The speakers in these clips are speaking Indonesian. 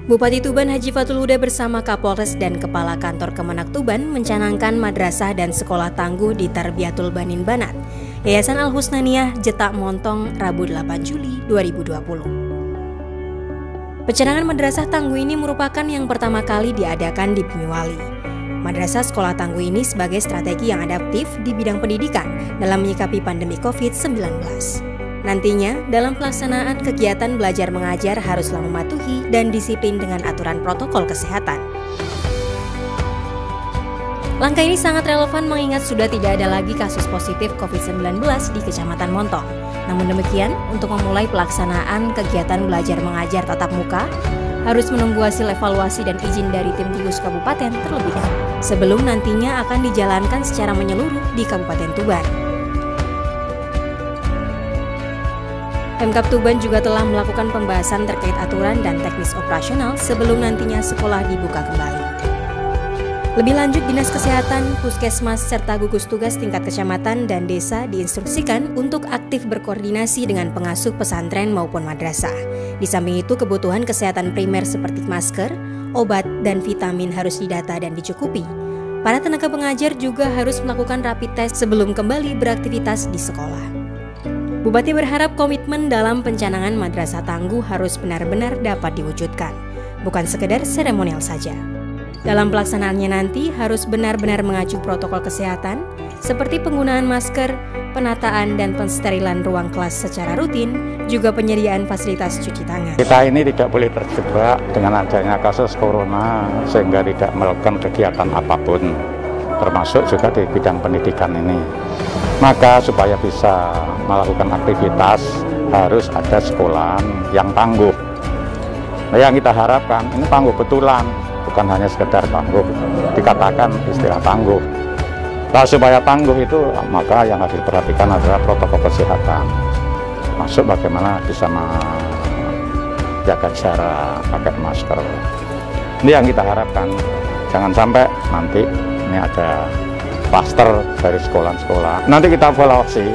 Bupati Tuban Haji Fatul Huda bersama Kapolres dan Kepala Kantor Kemenak Tuban mencanangkan madrasah dan sekolah tangguh di Tarbiyatul Banin Banat, Yayasan Al-Husnaniyah, Jetak Montong, Rabu 8 Juli 2020. Pencanangan madrasah tangguh ini merupakan yang pertama kali diadakan di Bumi. Madrasah sekolah tangguh ini sebagai strategi yang adaptif di bidang pendidikan dalam menyikapi pandemi COVID-19. Nantinya, dalam pelaksanaan kegiatan belajar mengajar haruslah mematuhi dan disiplin dengan aturan protokol kesehatan. Langkah ini sangat relevan mengingat sudah tidak ada lagi kasus positif COVID-19 di Kecamatan Montong. Namun demikian, untuk memulai pelaksanaan kegiatan belajar mengajar tatap muka, harus menunggu hasil evaluasi dan izin dari tim gugus kabupaten terlebih dahulu, sebelum nantinya akan dijalankan secara menyeluruh di Kabupaten Tuban. Pemkab Tuban juga telah melakukan pembahasan terkait aturan dan teknis operasional sebelum nantinya sekolah dibuka kembali. Lebih lanjut, Dinas Kesehatan, Puskesmas, serta gugus tugas tingkat kecamatan dan desa diinstruksikan untuk aktif berkoordinasi dengan pengasuh pesantren maupun madrasah. Di samping itu, kebutuhan kesehatan primer seperti masker, obat, dan vitamin harus didata dan dicukupi. Para tenaga pengajar juga harus melakukan rapid test sebelum kembali beraktivitas di sekolah. Bupati berharap komitmen dalam pencanangan madrasah tangguh harus benar-benar dapat diwujudkan, bukan sekedar seremonial saja. Dalam pelaksanaannya nanti harus benar-benar mengacu protokol kesehatan, seperti penggunaan masker, penataan dan pensterilan ruang kelas secara rutin, juga penyediaan fasilitas cuci tangan. Kita ini tidak boleh terjebak dengan adanya kasus corona, sehingga tidak melakukan kegiatan apapun, termasuk juga di bidang pendidikan ini. Maka supaya bisa melakukan aktivitas harus ada sekolah yang tangguh. Nah, yang kita harapkan ini tangguh betulan, bukan hanya sekedar tangguh, dikatakan istilah tangguh. Nah, supaya tangguh itu maka yang harus diperhatikan adalah protokol kesehatan. Masuk bagaimana bisa menjaga jarak, pakai masker. Ini yang kita harapkan. Jangan sampai nanti ini ada klaster dari sekolah-sekolah. Nanti kita evaluasi,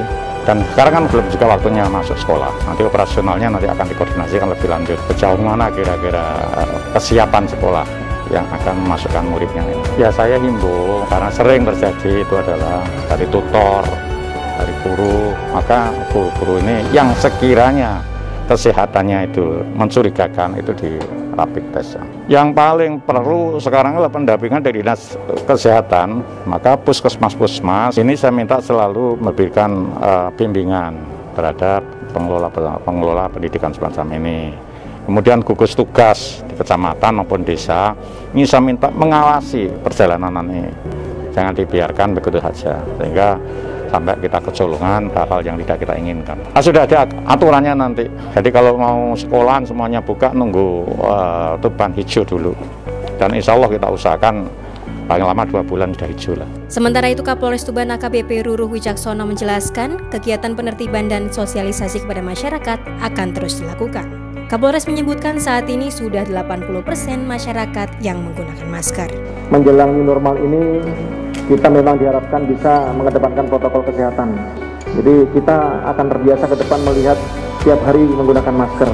dan sekarang kan belum juga waktunya masuk sekolah. Nanti operasionalnya nanti akan dikoordinasikan lebih lanjut. Sejauh mana kira-kira kesiapan sekolah yang akan memasukkan muridnya ini. Ya saya himbau, karena sering terjadi itu adalah dari tutor, dari guru. Maka guru-guru ini yang sekiranya kesehatannya itu mencurigakan itu di rapid test. Yang paling perlu sekarang adalah pendampingan dari Dinas Kesehatan, maka puskesmas ini saya minta selalu memberikan bimbingan terhadap pengelola pendidikan semacam ini. Kemudian gugus tugas di kecamatan maupun desa, ini saya minta mengawasi perjalanan ini. Jangan dibiarkan begitu saja, sehingga sampai kita kecolongan hal-hal yang tidak kita inginkan. Sudah ada aturannya nanti. Jadi kalau mau sekolahan semuanya buka, nunggu Tuban hijau dulu. Dan insya Allah kita usahakan paling lama 2 bulan sudah hijau lah. Sementara itu Kapolres Tuban AKBP Ruruh Wicaksono menjelaskan kegiatan penertiban dan sosialisasi kepada masyarakat akan terus dilakukan. Kapolres menyebutkan saat ini sudah 80% masyarakat yang menggunakan masker. Menjelang new normal ini, kita memang diharapkan bisa mengedepankan protokol kesehatan. Jadi kita akan terbiasa ke depan melihat tiap hari menggunakan masker.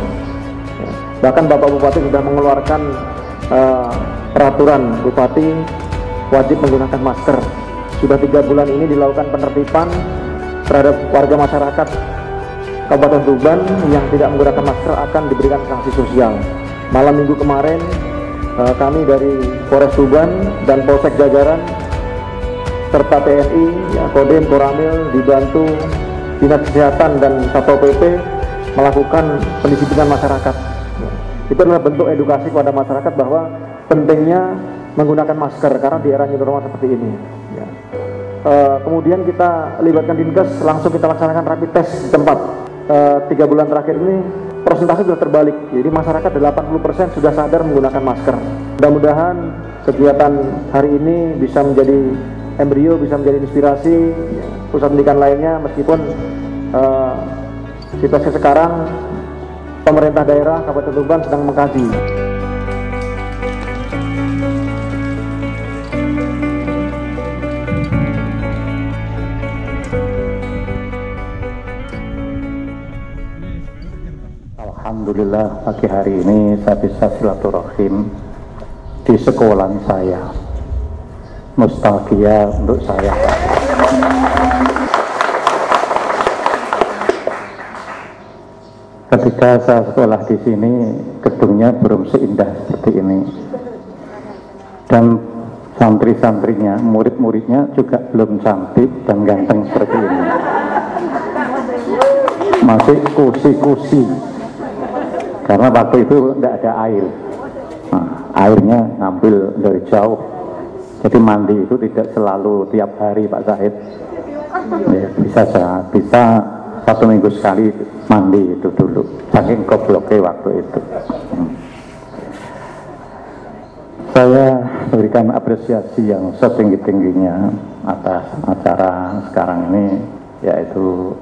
Bahkan Bapak Bupati sudah mengeluarkan peraturan Bupati wajib menggunakan masker. Sudah 3 bulan ini dilakukan penertiban terhadap warga masyarakat Kabupaten Tuban yang tidak menggunakan masker akan diberikan sanksi sosial. Malam minggu kemarin kami dari Polres Tuban dan Polsek jajaran serta TNI, Kodim, Koramil dibantu Dinas Kesehatan dan Satpol PP melakukan pendisiplinan masyarakat. Itu adalah bentuk edukasi kepada masyarakat bahwa pentingnya menggunakan masker karena di era new normal seperti ini. Kemudian kita libatkan Dinkes, langsung kita laksanakan rapid test di tempat. 3 bulan terakhir ini persentase sudah terbalik, jadi masyarakat 80% sudah sadar menggunakan masker. Mudah-mudahan kegiatan hari ini bisa menjadi embrio, bisa menjadi inspirasi pusat pendidikan lainnya, meskipun situasi sekarang pemerintah daerah Kabupaten Tuban sedang mengkaji. Alhamdulillah pagi hari ini saya bisa silaturahim di sekolah saya. Nostalgia untuk saya. Ketika saya sekolah di sini, gedungnya belum seindah seperti ini. Dan santri-santrinya, murid-muridnya juga belum cantik dan ganteng seperti ini. Masih kusi-kusi. Karena waktu itu tidak ada air. Nah, airnya ngambil dari jauh. Jadi mandi itu tidak selalu tiap hari, Pak Zahid. Ya, bisa 1 minggu sekali mandi itu dulu. Saking gobloknya waktu itu. Saya berikan apresiasi yang setinggi-tingginya atas acara sekarang ini, yaitu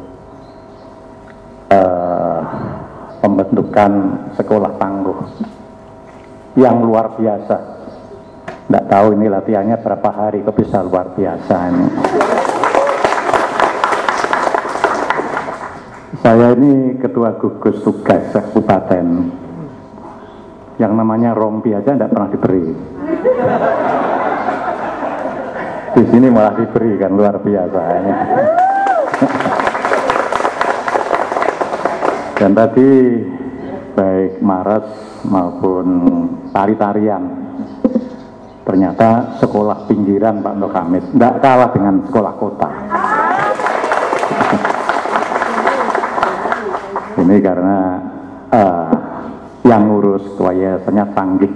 pembentukan sekolah tangguh yang luar biasa. Tidak tahu ini latihannya berapa hari kok bisa luar biasa ini. Saya ini ketua gugus tugas kabupaten. Yang namanya rompi aja tidak pernah diberi. Di sini malah diberi, kan luar biasa ini. Dan tadi baik maras maupun tari-tarian, ternyata sekolah pinggiran Pak Nur Hamid tidak kalah dengan sekolah kota. Ini karena yang ngurus ketua yayasannya Tanggih,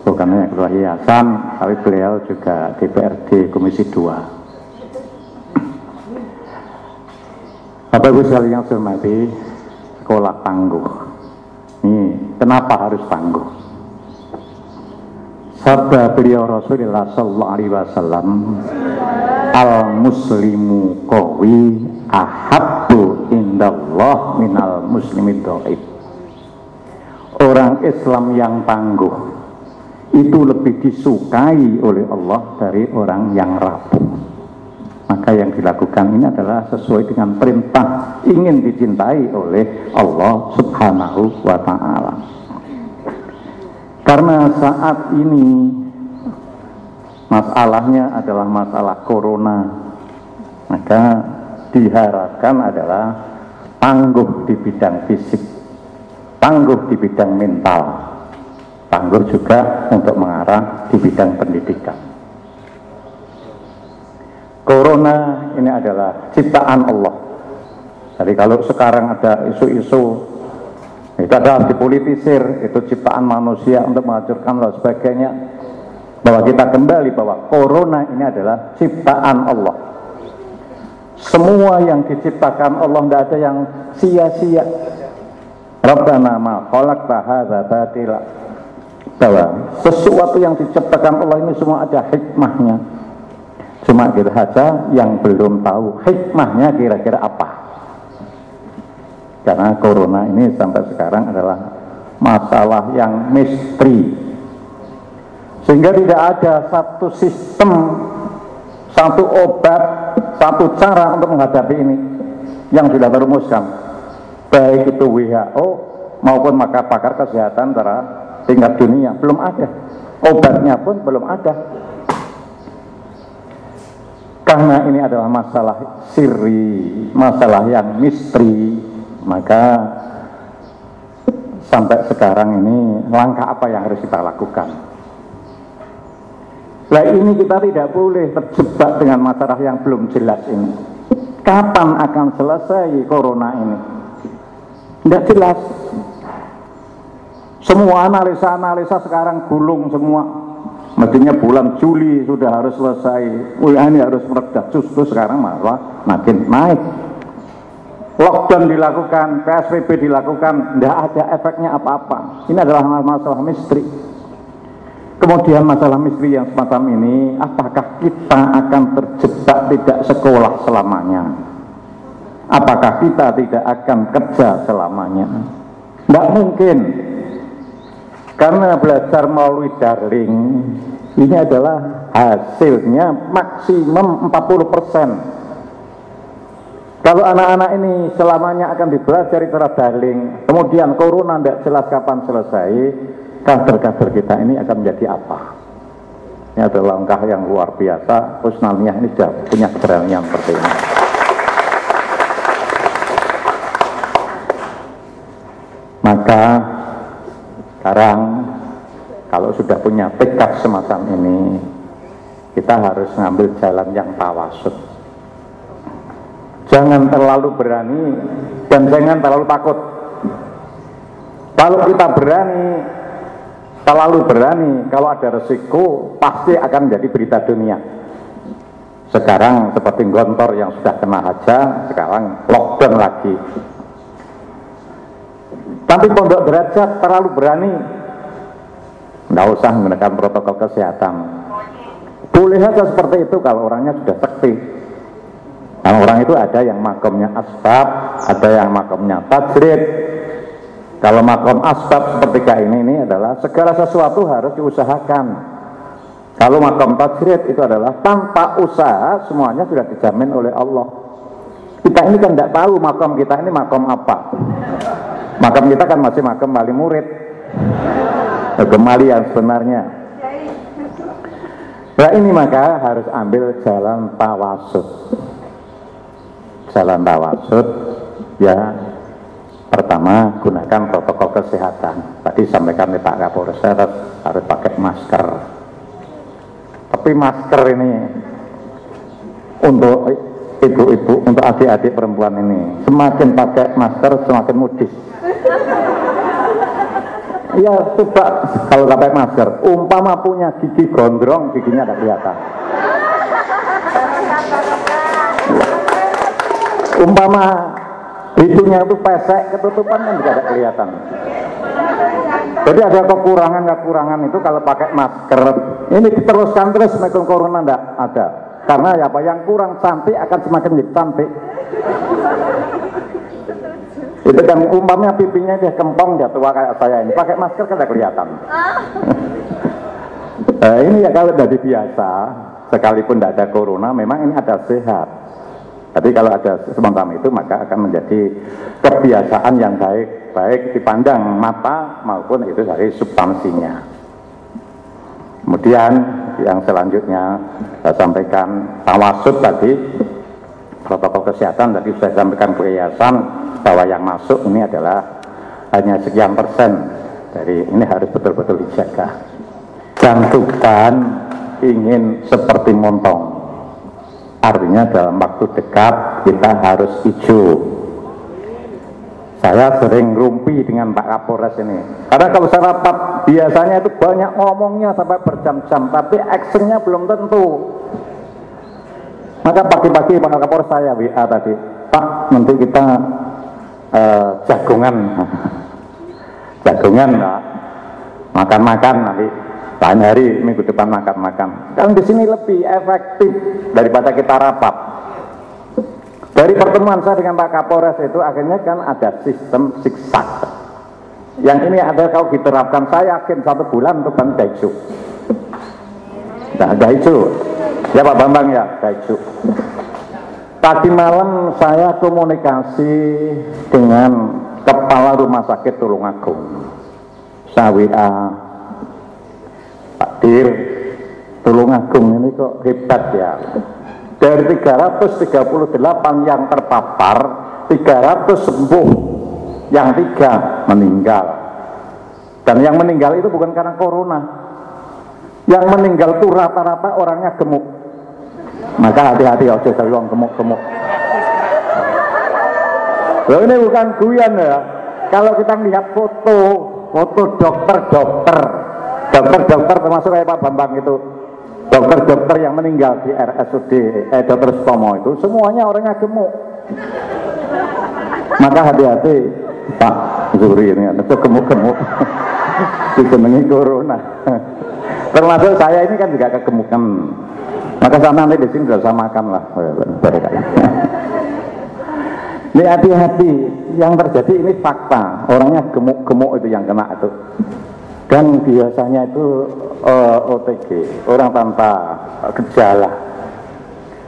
bukan hanya ketua yayasan, tapi beliau juga DPRD Komisi 2. Bapak Ibu sekalian yang saya hormati, sekolah tangguh. Ini kenapa harus tangguh? Sabda beliau Rasulullah Sallallahu Alaihi Wasallam, al muslimu qawi ahabbu indallah minal muslimid dhaif. Orang Islam yang tangguh itu lebih disukai oleh Allah dari orang yang rapuh. Maka yang dilakukan ini adalah sesuai dengan perintah, ingin dicintai oleh Allah Subhanahu wa Ta'ala. Karena saat ini masalahnya adalah masalah corona, maka diharapkan adalah tangguh di bidang fisik, tangguh di bidang mental, tangguh juga untuk mengarah di bidang pendidikan. Corona ini adalah ciptaan Allah. Jadi kalau sekarang ada isu-isu itu adalah dipolitisir, itu ciptaan manusia untuk menghancurkan dan sebagainya, bahwa kita kembali bahwa corona ini adalah ciptaan Allah. Semua yang diciptakan Allah tidak ada yang sia-sia. Rabbana ma khalaqta hadza batila, bahwa sesuatu yang diciptakan Allah ini semua ada hikmahnya. Cuma kita saja yang belum tahu hikmahnya kira-kira apa. Karena corona ini sampai sekarang adalah masalah yang misteri, sehingga tidak ada satu sistem, satu obat, satu cara untuk menghadapi ini yang sudah terumuskan, baik itu WHO maupun pakar-pakar kesehatan tingkat dunia. Belum ada, obatnya pun belum ada. Karena ini adalah masalah sirri, masalah yang misteri, maka sampai sekarang ini langkah apa yang harus kita lakukan? Nah, ini kita tidak boleh terjebak dengan masalah yang belum jelas ini. Kapan akan selesai corona ini? Tidak jelas. Semua analisa sekarang gulung semua. Mestinya bulan Juli sudah harus selesai. Ini harus meredah. Justru sekarang malah makin naik. Lockdown dilakukan, PSBB dilakukan, tidak ada efeknya apa-apa. Ini adalah masalah misteri. Kemudian masalah misteri yang semacam ini, apakah kita akan terjebak tidak sekolah selamanya? Apakah kita tidak akan kerja selamanya? Tidak mungkin. Karena belajar melalui daring ini adalah hasilnya maksimum 40%. Kalau anak-anak ini selamanya akan dibelajari secara daring, kemudian corona tidak jelas kapan selesai, kader-kader kita ini akan menjadi apa? Ini adalah langkah yang luar biasa. Husnaliyah ini sudah punya keberanian seperti ini. Maka sekarang kalau sudah punya tekad semacam ini, kita harus ngambil jalan yang tawasud. Jangan terlalu berani dan jangan terlalu takut. Kalau kita terlalu berani, kalau ada resiko pasti akan menjadi berita dunia. Sekarang seperti Gontor yang sudah kena aja, sekarang lockdown lagi. Tapi Pondok Derajat terlalu berani, nggak usah menggunakan protokol kesehatan. Boleh saja seperti itu kalau orangnya sudah sakti. Karena orang itu ada yang makomnya asbab, ada yang makomnya tajrid. Kalau makom asbab seperti kayak ini adalah segala sesuatu harus diusahakan. Kalau makom tajrid itu adalah tanpa usaha semuanya sudah dijamin oleh Allah. Kita ini kan tidak tahu makom kita ini makom apa. Makom kita kan masih makom wali murid, kembali yang sebenarnya. Nah ini maka harus ambil jalan tawasud. Jalan tawasud ya, pertama gunakan protokol kesehatan. Tadi sampaikan Pak Kapolres harus pakai masker. Tapi masker ini untuk ibu-ibu, untuk adik-adik perempuan ini, semakin pakai masker semakin modis. Iya, coba kalau pakai masker, umpama punya gigi gondrong, giginya tidak kelihatan. Umpama hidungnya itu pesek, ketutupan kan tidak ada kelihatan. Jadi ada kekurangan itu kalau pakai masker. Ini diteruskan terus semakin corona tidak ada. Karena ya apa yang kurang cantik akan semakin jadi cantik. Itu kan umpamanya pipinya dia kempong, dia tua kayak saya ini, pakai masker kan tidak kelihatan. Ini ya kalau jadi biasa, sekalipun tidak ada corona, memang ini ada sehat. Tapi kalau ada semacam itu maka akan menjadi kebiasaan yang baik, baik dipandang mata maupun itu dari substansinya. Kemudian yang selanjutnya saya sampaikan tawasud tadi, protokol kesehatan tadi saya sampaikan ke yayasan bahwa yang masuk ini adalah hanya sekian persen dari ini harus betul-betul dijaga. Dan bukan ingin seperti montong. Artinya dalam waktu dekat kita harus hijau. Saya sering rumpi dengan Pak Kapolres ini. Karena kalau saya rapat biasanya itu banyak ngomongnya sampai berjam-jam, tapi actionnya belum tentu. Maka pagi-pagi Pak Kapolres saya WA tadi, Pak nanti kita jagungan makan-makan nanti. Lain hari minggu depan makan-makan. Kan di sini lebih efektif daripada kita rapat. Dari pertemuan saya dengan Pak Kapolres itu akhirnya kan ada sistem zigzag. Yang ini ada kalau diterapkan saya yakin 1 bulan untuk Bang Daisu. Nah, Daisu. Ya Pak Bambang ya, Daisu. Tadi malam saya komunikasi dengan Kepala Rumah Sakit Tulungagung. Saya WA, Pak Dir, Tulungagung ini kok hebat ya. Dari 338 yang terpapar, 300 sembuh, yang 3 meninggal. Dan yang meninggal itu bukan karena corona. Yang meninggal itu rata-rata orangnya gemuk. Maka hati-hati ojo dari orang gemuk-gemuk. Loh ini bukan guyon ya. Kalau kita lihat foto dokter termasuk kayak Pak Bambang itu, dokter yang meninggal di RSUD Dr. Sutomo itu semuanya orangnya gemuk. Maka hati-hati Pak Zuri ini itu gemuk-gemuk disenangi corona. Termasuk saya ini kan juga kegemukan. Maka sama nanti di sini sudah saya makan lah. Ini hati-hati, yang terjadi ini fakta. Orangnya gemuk-gemuk itu yang kena itu. Dan biasanya itu OTG, orang tanpa gejala.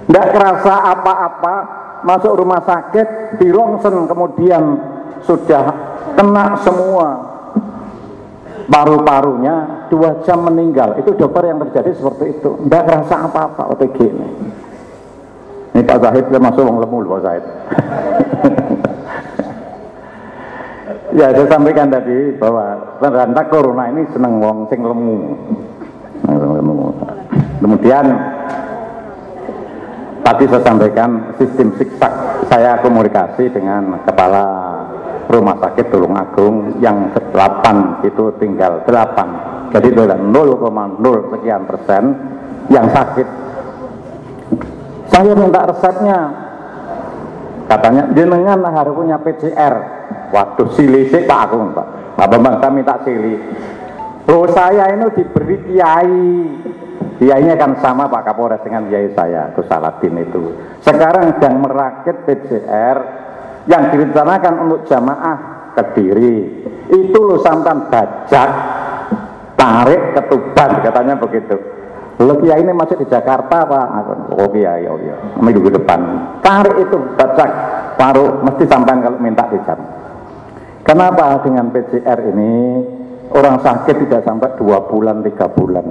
Tidak kerasa apa-apa, masuk rumah sakit, di rongsen kemudian sudah kena semua paru-parunya, 2 jam meninggal. Itu dokter yang terjadi seperti itu, tidak kerasa apa-apa OTG ini. Ini Pak Zahid termasuk wong lemu Pak Zahid. Ya, saya sampaikan tadi bahwa rentak corona ini seneng wong sing lemu. Kemudian tadi saya sampaikan sistem siksak, saya komunikasi dengan kepala rumah sakit Tulungagung yang 8 itu tinggal 8, jadi 0,0 sekian persen yang sakit. Saya minta resepnya, katanya jenengan harus punya PCR. Waduh, sili sih Pak aku Pak Bambang, saya minta sili. Loh, saya ini diberi kiainya kan sama Pak Kapolres dengan kiai saya, Gus Saladin itu. Sekarang sedang merakit PCR yang direncanakan untuk jamaah Kediri. Itu loh sampan bajak, tarik ke Tuban, katanya begitu. Loh, kiai ini masih di Jakarta Pak. Oh kiai, oh iya, minggu depan. Tarik itu bajak, paruh, mesti sampai kalau minta di jam. Kenapa dengan PCR ini orang sakit tidak sampai 2 bulan, 3 bulan?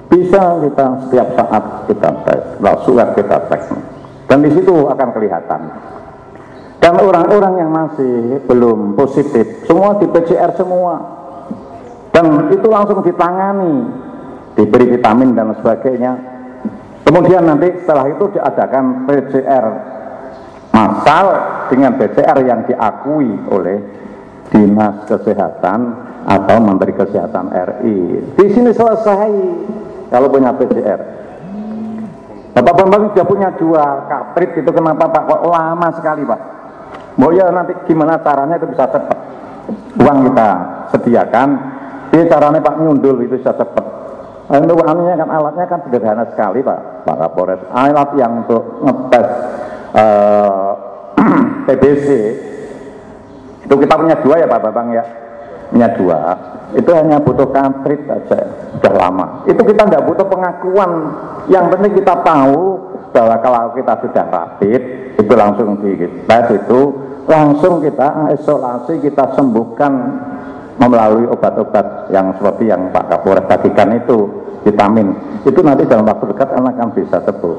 Bisa kita setiap saat kita tes, surat kita tes, dan di situ akan kelihatan. Dan orang-orang yang masih belum positif, semua di PCR semua, dan itu langsung ditangani, diberi vitamin dan sebagainya. Kemudian nanti setelah itu diadakan PCR massal dengan PCR yang diakui oleh Dinas Kesehatan atau Menteri Kesehatan RI. Di sini selesai kalau punya PCR. Bapak Bambang sudah punya 2 kartrid itu, kenapa Pak kok lama sekali Pak? Mau ya nanti gimana caranya itu bisa cepat. Uang kita sediakan, ini caranya Pak nyundul itu bisa cepat. Untuk anunya kan alatnya kan sederhana sekali Pak Kapolres. Alat yang untuk ngetes TBC itu kita punya 2 ya Pak Bambang ya, punya 2. Itu hanya butuh kartrid saja, sudah lama. Itu kita tidak butuh pengakuan, yang penting kita tahu bahwa kalau kita sudah rapid itu langsung di tes, itu langsung kita isolasi, kita sembuhkan melalui obat-obat yang seperti yang Pak Kapolres bagikan itu, vitamin. Itu nanti dalam waktu dekat akan bisa sembuh.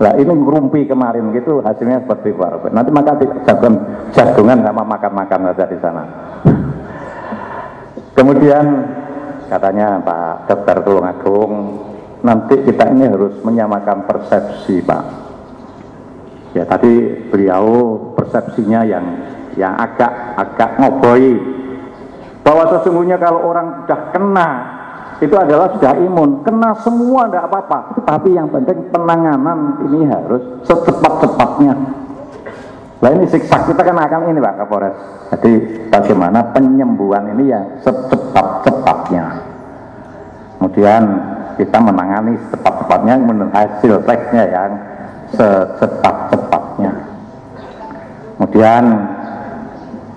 Nah ini ngerumpi kemarin gitu, hasilnya seperti itu. Nanti makan jagungan sama makan-makan saja di sana. Kemudian katanya Pak Dr. Tulungagung, nanti kita ini harus menyamakan persepsi Pak. Ya tadi beliau persepsinya yang agak ngoboi, bahwa sesungguhnya kalau orang sudah kena itu adalah sudah imun, kena semua tidak apa-apa, tapi yang penting penanganan ini harus secepat-cepatnya. Nah ini siksa kita kan akan ini Pak Kapolres, jadi bagaimana penyembuhan ini ya secepat-cepatnya, kemudian kita menangani secepat-cepatnya menurut hasil tesnya yang secepat-cepatnya. Kemudian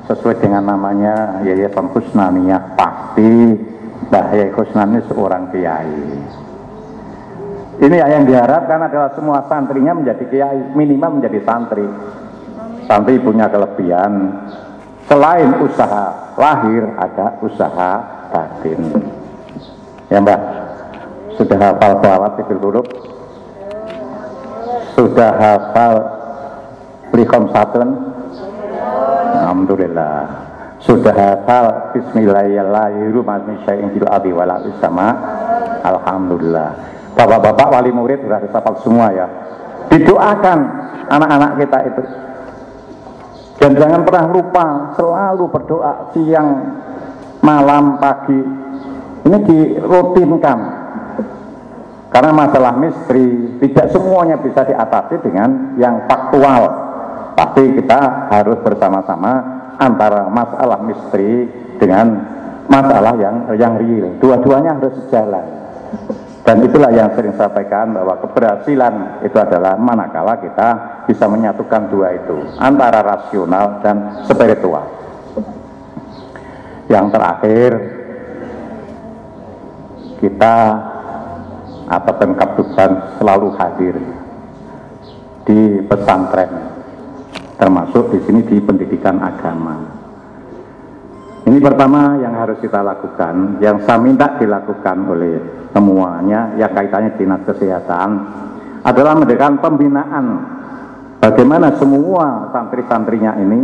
sesuai dengan namanya Yayasan Husnaniyah, pasti Mbah Yai Husnan ini seorang kiai. Ini yang diharapkan adalah semua santrinya menjadi kiai, minimal menjadi santri. Santri punya kelebihan, selain usaha lahir ada usaha batin. Ya Mbak, sudah hafal sholawat Tibil Qulub? Sudah hafal Liqom Satun? Alhamdulillah. Sudah hafal Bismillahirrahmanirrahim sama. Alhamdulillah. Bapak-bapak wali murid sudah hafal semua ya. Didoakan anak-anak kita itu. Dan jangan pernah lupa selalu berdoa siang, malam, pagi. Ini dirutinkan. Karena masalah misteri tidak semuanya bisa diatasi dengan yang faktual. Pasti kita harus bersama-sama antara masalah misteri dengan masalah yang real. Dua-duanya harus sejalan. Dan itulah yang sering saya sampaikan, bahwa keberhasilan itu adalah manakala kita bisa menyatukan 2 itu, antara rasional dan spiritual. Yang terakhir, kita atau Pemkab Tuban selalu hadir. di pesantren, termasuk di sini di pendidikan agama. Ini pertama yang harus kita lakukan, yang saya minta dilakukan oleh semuanya yang kaitannya dinas kesehatan adalah mendirikan pembinaan bagaimana semua santri-santrinya ini,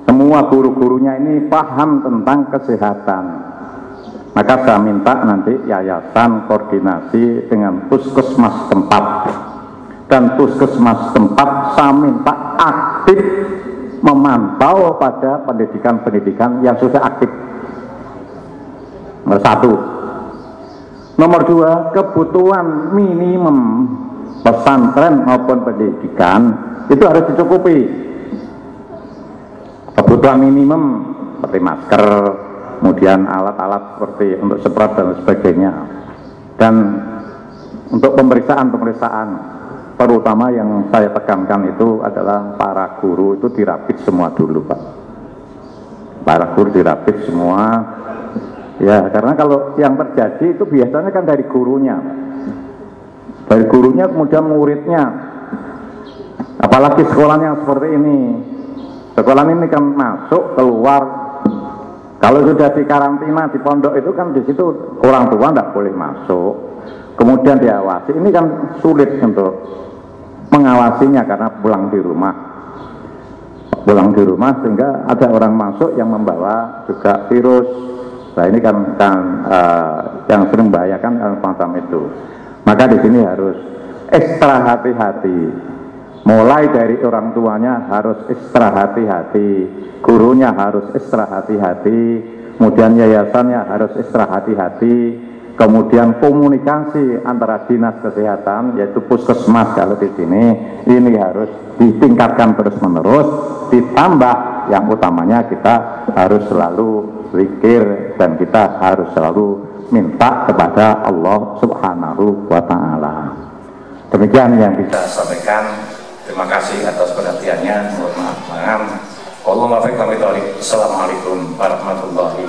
semua guru-gurunya ini paham tentang kesehatan. Maka saya minta nanti yayasan koordinasi dengan puskesmas tempat, dan puskesmas tempat saya minta aktif memantau pada pendidikan-pendidikan yang sudah aktif. Nomor satu. Nomor dua, kebutuhan minimum pesantren maupun pendidikan itu harus dicukupi. Kebutuhan minimum seperti masker, kemudian alat-alat seperti untuk semprot dan sebagainya. Dan untuk pemeriksaan terutama yang saya tekankan itu adalah para guru itu dirapit semua dulu, Pak. Para guru dirapit semua. Ya, karena kalau yang terjadi itu biasanya kan dari gurunya, Pak. Dari gurunya kemudian muridnya. Apalagi sekolahnya seperti ini. Sekolah ini kan masuk, keluar. Kalau sudah di karantina di pondok itu kan di situ orang tua tidak boleh masuk. Kemudian diawasi. Ini kan sulit untuk mengawasinya karena pulang di rumah sehingga ada orang masuk yang membawa juga virus. Nah ini kan yang sering membahayakan semacam itu. Maka di sini harus ekstra hati-hati. Mulai dari orang tuanya harus ekstra hati-hati, gurunya harus ekstra hati-hati, kemudian yayasannya harus ekstra hati-hati, kemudian komunikasi antara dinas kesehatan yaitu puskesmas kalau di sini ini harus ditingkatkan terus-menerus, ditambah yang utamanya kita harus selalu zikir dan kita harus selalu minta kepada Allah Subhanahu wa Ta'ala. Demikian yang bisa saya sampaikan. Terima kasih atas perhatiannya. Mohon maaf. Assalamualaikum warahmatullahi